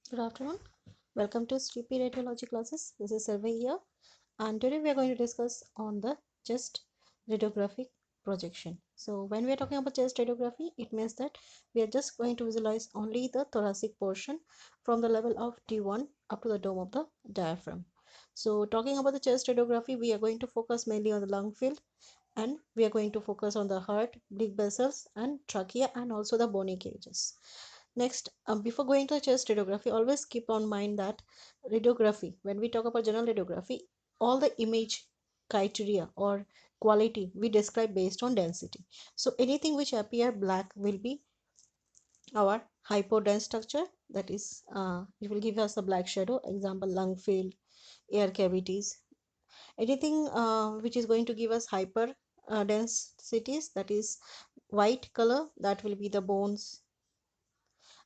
Good afternoon. Welcome to STP Radiology classes. This is Survey here, and today we are going to discuss on the chest radiographic projection. So, when we are talking about chest radiography, it means that we are just going to visualize only the thoracic portion from the level of T1 up to the dome of the diaphragm. So, talking about the chest radiography, we are going to focus mainly on the lung field, and we are going to focus on the heart, blood vessels, and trachea, and also the bony cages. Next, before going to the chest radiography, always keep on mind that radiography, when we talk about general radiography, all the image criteria or quality we describe based on density. So anything which appear black will be our hypodense structure, that is it will give us a black shadow, example lung field, air cavities. Anything which is going to give us hyper densities, that is white color, that will be the bones,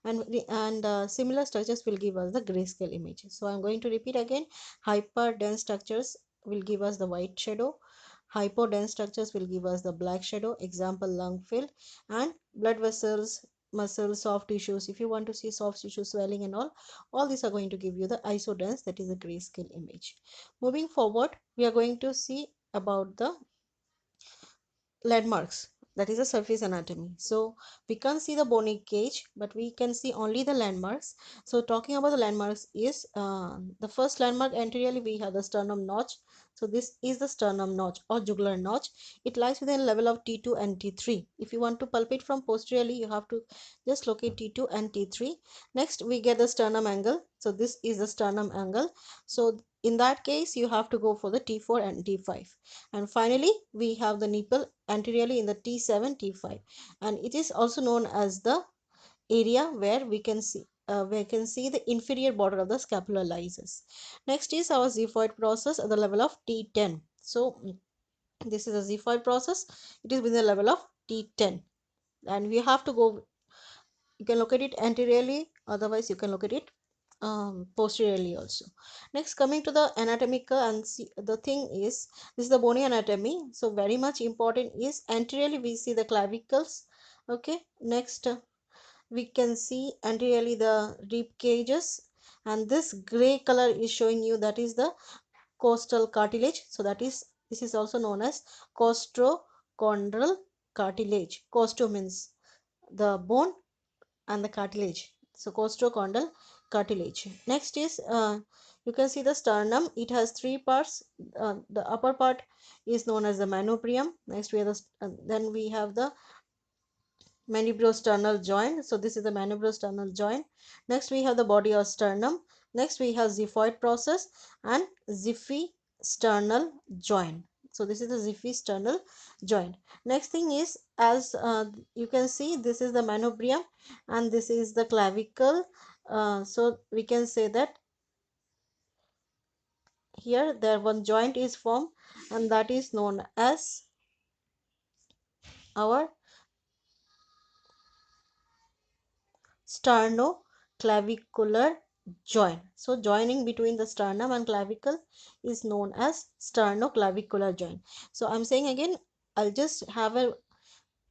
and similar structures will give us the grayscale images. So I'm going to repeat again. Hyper dense structures will give us the white shadow, hypodense structures will give us the black shadow, example lung field, and blood vessels, muscles, soft tissues. If you want to see soft tissue swelling and all these are going to give you the isodense, that is a grayscale image. Moving forward, we are going to see about the landmarks, that is a surface anatomy. So we can't see the bony cage, but we can see only the landmarks. So talking about the landmarks is the first landmark, anteriorly we have the sternum notch. So this is the sternum notch or jugular notch. It lies within the level of T2 and T3. If you want to palpate from posteriorly, you have to just locate T2 and T3. Next we get the sternum angle. So this is the sternum angle. So in that case you have to go for the T4 and T5. And finally we have the nipple anteriorly in the T7 T5, and it is also known as the area where we can see the inferior border of the scapular lies. Next is our xiphoid process at the level of T10. So this is a xiphoid process, it is within the level of T10, and we have to go, you can locate it anteriorly, otherwise you can locate it posteriorly also. Next, coming to the anatomical, and see, the thing is, this is the bony anatomy. So very much important is anteriorly we see the clavicles. Okay, next we can see anteriorly the rib cages, and this gray color is showing you that is the costal cartilage. So that is, this is also known as costochondral cartilage. Costo means the bone and the cartilage, so costochondral cartilage. Next is you can see the sternum, it has three parts. The upper part is known as the manubrium. Next we have the then we have the manubriosternal joint. So this is the manubriosternal joint. Next we have the body of sternum. Next we have xiphoid process and xiphisternal joint. So this is the xiphisternal joint. Next thing is, as you can see, this is the manubrium and this is the clavicle. So we can say that here there one joint is formed, and that is known as our sternoclavicular joint. So joining between the sternum and clavicle is known as sternoclavicular joint. So I'm saying again, I'll just have a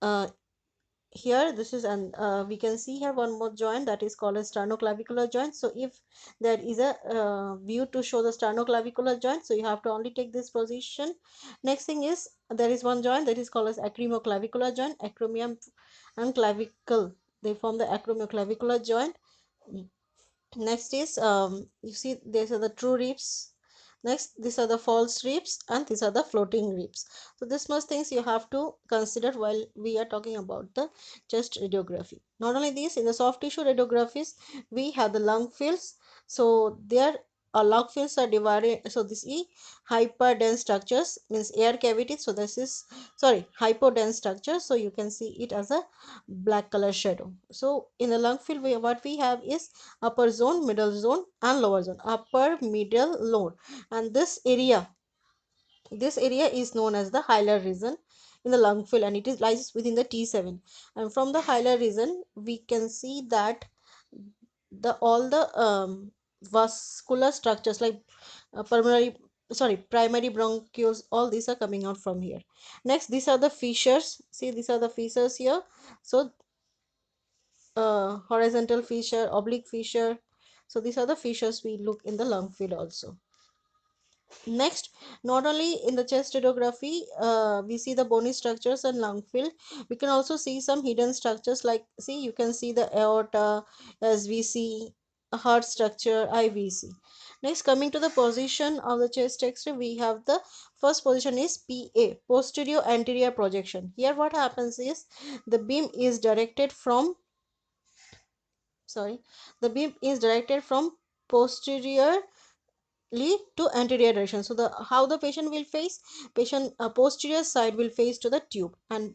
uh, here this is, and we can see here one more joint that is called a sternoclavicular joint. So if there is a view to show the sternoclavicular joint, so you have to only take this position. Next thing is, there is one joint that is called as acromioclavicular joint. Acromion and clavicle, they form the acromioclavicular joint. Next is you see these are the true ribs. Next, these are the false ribs, and these are the floating ribs. So this much things you have to consider while we are talking about the chest radiography. Not only this, in the soft tissue radiographies we have the lung fields. So there lung fields are divided. So this is hyperdense structures, means air cavity. So this is, sorry, hypodense structure, so you can see it as a black color shadow. So in the lung field what we have is upper zone, middle zone, and lower zone. Upper, middle, lower, and this area is known as the hilar region in the lung field, and it is lies within the T7. And from the hilar region we can see that the all the vascular structures like primary bronchioles, all these are coming out from here. Next, these are the fissures. See, these are the fissures here. So horizontal fissure, oblique fissure, So these are the features we look in the lung field also. Next, not only in the chest radiography, we see the bony structures and lung field. We can also see some hidden structures, like, see, you can see the aorta, SVC, a heart structure, IVC. Next, coming to the position of the chest X-ray, we have the first position is PA, posterior anterior projection. Here what happens is the beam is directed from, sorry, the beam is directed from posterior to anterior direction. So the how the patient will face, patient posterior side will face to the tube, and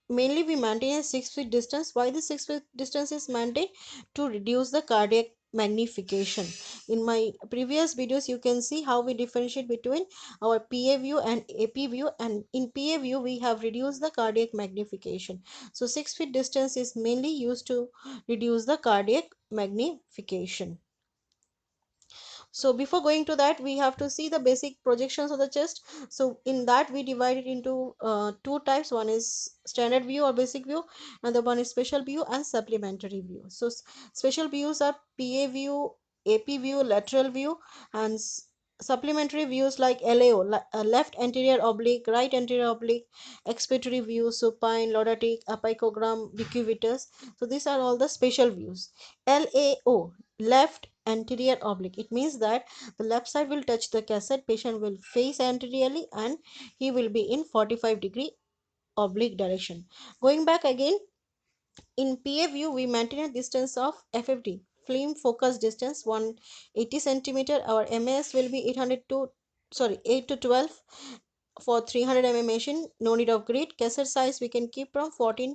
mainly we maintain a 6 feet distance. Why the 6 feet distance is maintained? To reduce the cardiac magnification. In my previous videos you can see how we differentiate between our PA view and AP view, and in PA view we have reduced the cardiac magnification. So 6 feet distance is mainly used to reduce the cardiac magnification. So before going to that, we have to see the basic projections of the chest. So in that we divide it into two types. One is standard view or basic view, and the one is special view and supplementary view. So special views are PA view, AP view, lateral view, and supplementary views like LAO, left anterior oblique, right anterior oblique, expiratory view, supine, lordotic, apicogram, decubitus. So these are all the special views. LAO, left anterior oblique, it means that the left side will touch the cassette, patient will face anteriorly, and he will be in 45-degree oblique direction. Going back again, in PA view we maintain a distance of FFD, film focus distance, 180 centimeter. Our MAS will be 8 to 12 for 300 mm machine. No need of grid. Cassette size we can keep from 14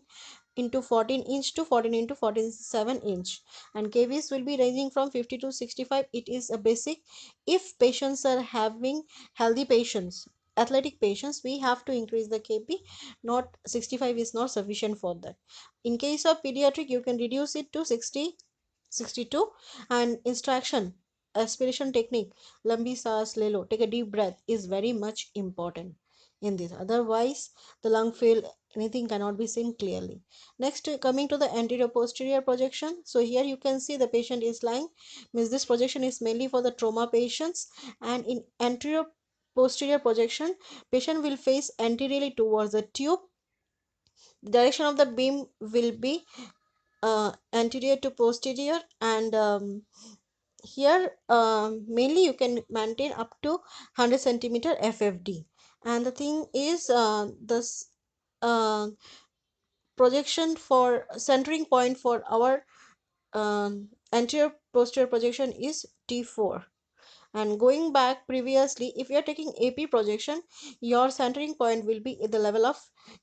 into 14 inch to 14 into 47 inch, and kVs will be ranging from 50 to 65. It is a basic. If patients are having healthy patients, athletic patients, we have to increase the kp, not 65 is not sufficient for that. In case of pediatric you can reduce it to 60, 62. And instruction, aspiration technique, lambi saas le lo, take a deep breath, is very much important in this. Otherwise the lung field, anything cannot be seen clearly. Next, coming to the anterior posterior projection. So here you can see the patient is lying, means this projection is mainly for the trauma patients. And in anterior posterior projection, patient will face anteriorly towards the tube. The direction of the beam will be anterior to posterior, and here mainly you can maintain up to 100 centimeter FFD. And the thing is, this projection for centering point for our anterior posterior projection is T4. And going back previously, if you are taking AP projection, your centering point will be at the level of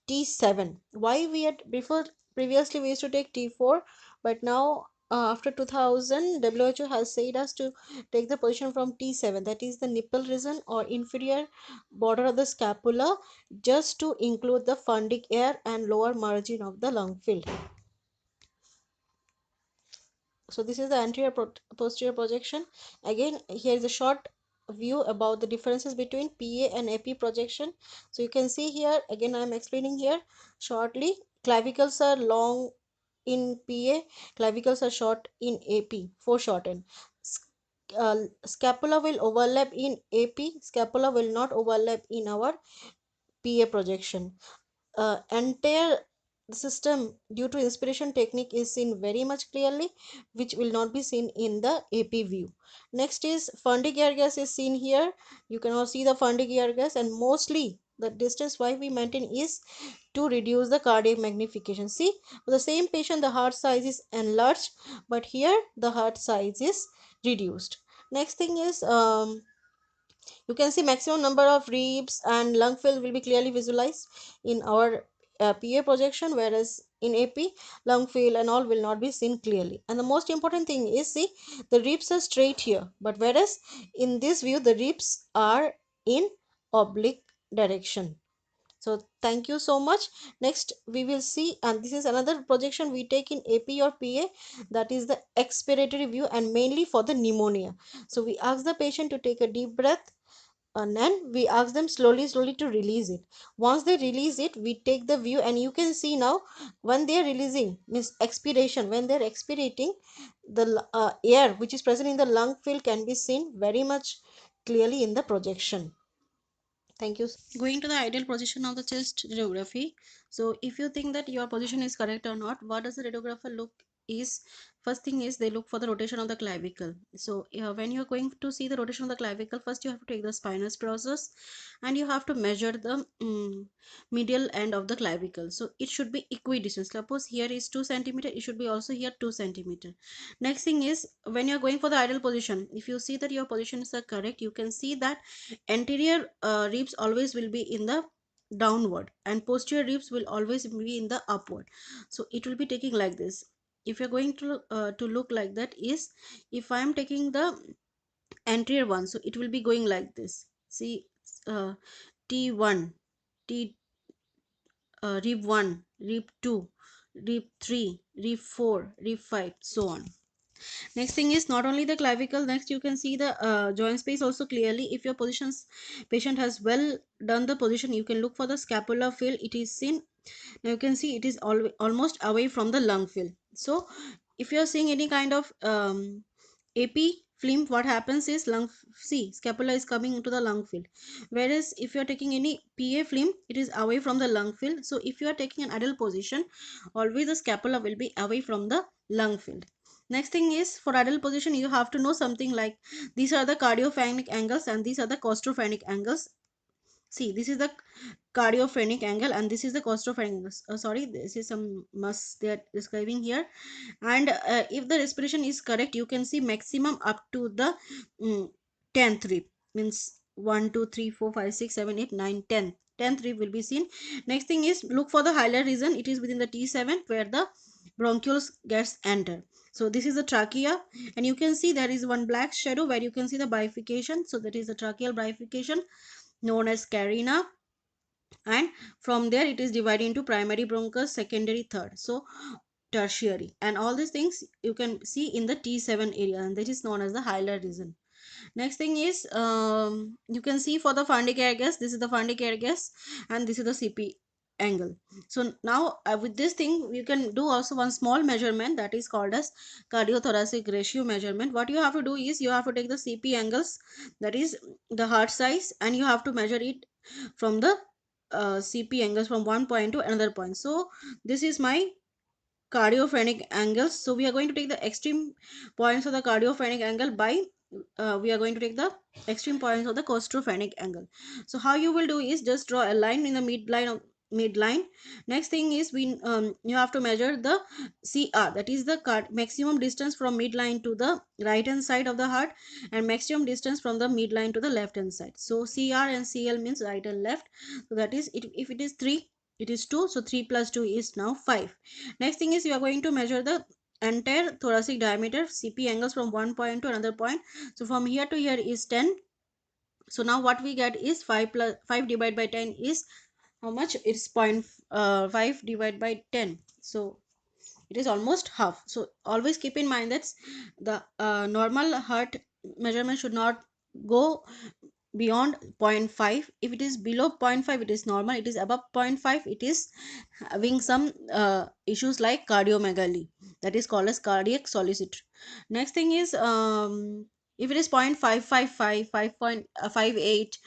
T7. Why we had before, previously we used to take T4, but now after 2000 WHO has said us to take the position from T7, that is the nipple region or inferior border of the scapula, just to include the fundic air and lower margin of the lung field. So this is the anterior posterior projection. Again, here is a short view about the differences between PA and AP projection. So you can see here, again I am explaining here shortly. Clavicles are long in PA, clavicles are short in AP, foreshortened. Scapula will overlap in AP, scapula will not overlap in our PA projection. Entire system due to inspiration technique is seen very much clearly, which will not be seen in the AP view. Next is fundic air gas is seen here. You can all see the fundic air gas, and mostly the distance why we maintain is to reduce the cardiac magnification. See, for the same patient the heart size is enlarged, but here the heart size is reduced. Next thing is, you can see maximum number of ribs and lung field will be clearly visualized in our PA projection, whereas in AP lung field and all will not be seen clearly. And the most important thing is, see, the ribs are straight here, but whereas in this view the ribs are in oblique direction. So thank you so much. Next we will see, and this is another projection we take in AP or PA, that is the expiratory view, and mainly for the pneumonia. So we ask the patient to take a deep breath and then we ask them slowly to release it. Once they release it, we take the view, and you can see now when they are releasing means expiration, when they're expirating, the air which is present in the lung field can be seen very much clearly in the projection. Thank you. Going to the ideal position of the chest radiography. So if you think that your position is correct or not, what does the radiographer look is, first thing is they look for the rotation of the clavicle. So when you're going to see the rotation of the clavicle, first you have to take the spinous process and you have to measure the medial end of the clavicle. So it should be equidistant. Suppose here is 2 centimeter, it should be also here 2 centimeter. Next thing is, when you're going for the ideal position, if you see that your positions are correct, you can see that anterior ribs always will be in the downward and posterior ribs will always be in the upward. So it will be taking like this. If you're going to look like that is, if I am taking the anterior one, so it will be going like this. See, T1, T rib 1, rib 2, rib 3, rib 4, rib 5, so on. Next thing is not only the clavicle, next you can see the joint space also clearly. If your positions patient has well done the position, you can look for the scapular field. It is seen. Now you can see it is almost away from the lung field. So if you are seeing any kind of AP film, what happens is lung, see, scapula is coming into the lung field. Whereas if you are taking any PA film, it is away from the lung field. So if you are taking an ideal position, always the scapula will be away from the lung field. Next thing is, for ideal position, you have to know something like these are the cardiophrenic angles and these are the costophrenic angles. See, this is the cardiophrenic angle and this is the costophrenic angle. Sorry, this is some must they are describing here. And if the respiration is correct, you can see maximum up to the 10th rib, means 1 2 3 4 5 6 7 8 9 10. 10th rib will be seen. Next thing is, look for the hilar region. It is within the T7 where the bronchioles gets enter. So this is the trachea, and you can see there is one black shadow where you can see the bifurcation. So that is the tracheal bifurcation known as carina, and from there it is divided into primary bronchus, secondary, third, so tertiary, and all these things you can see in the T7 area, and that is known as the hilar region. Next thing is, you can see for the fundic air gas, this is the fundic air gas and this is the CP angle. So now with this thing you can do also one small measurement that is called as cardiothoracic ratio measurement. What you have to do is, you have to take the CP angles, that is the heart size, and you have to measure it from the CP angles from one point to another point. So this is my cardiophrenic angles. So we are going to take the extreme points of the cardiophrenic angle by we are going to take the extreme points of the costophrenic angle. So how you will do is, just draw a line in the midline. Next thing is, you have to measure the CR, that is the maximum distance from midline to the right hand side of the heart and maximum distance from the midline to the left hand side. So CR and CL means right and left. So that is it. If it is 3, it is 2, so 3 plus 2 is now 5. Next thing is, you are going to measure the entire thoracic diameter, CP angles from one point to another point. So from here to here is 10. So now what we get is 5 plus 5 divided by 10 is how much? It's 0.5 divided by 10. So it is almost half. So always keep in mind that the normal heart measurement should not go beyond zero point 0.5. If it is below 0.5, it is normal. It is above 0.5, it is having some issues like cardiomegaly, that is called as cardiac solicitude. Next thing is, if it is 0.555, 5.58,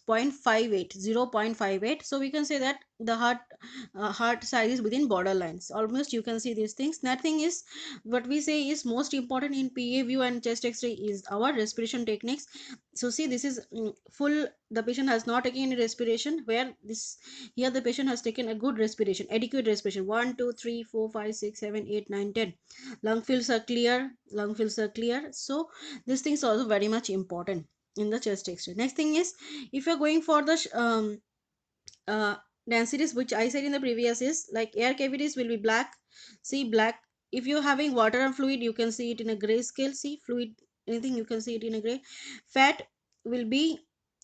0.58, 0.58, so we can say that the heart size is within borderlines. Almost you can see these things. Nothing is, what we say is most important in PA view and chest x-ray is our respiration techniques. So see, this is full, the patient has not taken any respiration, where this here the patient has taken a good respiration, adequate respiration, 1 2 3 4 5 6 7 8 9 10. Lung fields are clear, lung fields are clear. So this thing is also very much important in the chest x-ray. Next thing is, if you're going for the uh, densities which I said in the previous is, like air cavities will be black. See, black. If you're having water and fluid, you can see it in a gray scale. See, fluid, anything you can see it in a gray. Fat will be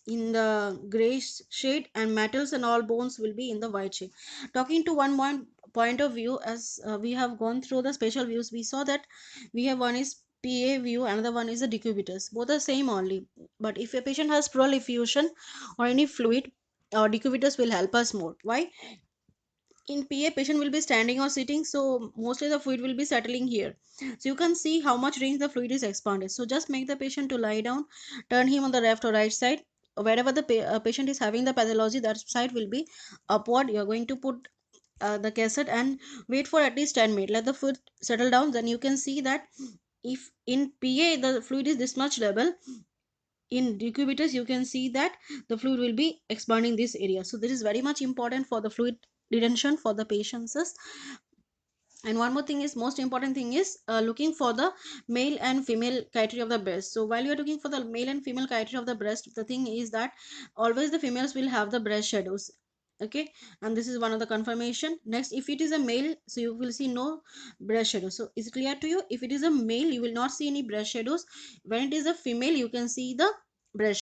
in the gray shade, and metals and all bones will be in the white shade. Talking to one point of view, as we have gone through the special views, we saw that we have one is PA view, another one is the decubitus. Both are same only. But if a patient has pleural effusion or any fluid, our decubitus will help us more. Why? In PA, patient will be standing or sitting, so mostly the fluid will be settling here. So you can see how much range the fluid is expanded. So just make the patient to lie down, turn him on the left or right side. Wherever the patient is having the pathology, that side will be upward. You are going to put the cassette and wait for at least 10 minutes. Let the fluid settle down. Then you can see that if in PA the fluid is this much level, in decubitus you can see that the fluid will be expanding this area. So this is very much important for the fluid retention for the patients. And one more thing is, most important thing is looking for the male and female criteria of the breast. So while you are looking for the male and female criteria of the breast, the thing is that always the females will have the breast shadows. Okay, and this is one of the confirmation. Next, if it is a male, so you will see no breast shadows. So is it clear to you? If it is a male, you will not see any breast shadows. When it is a female, you can see the breast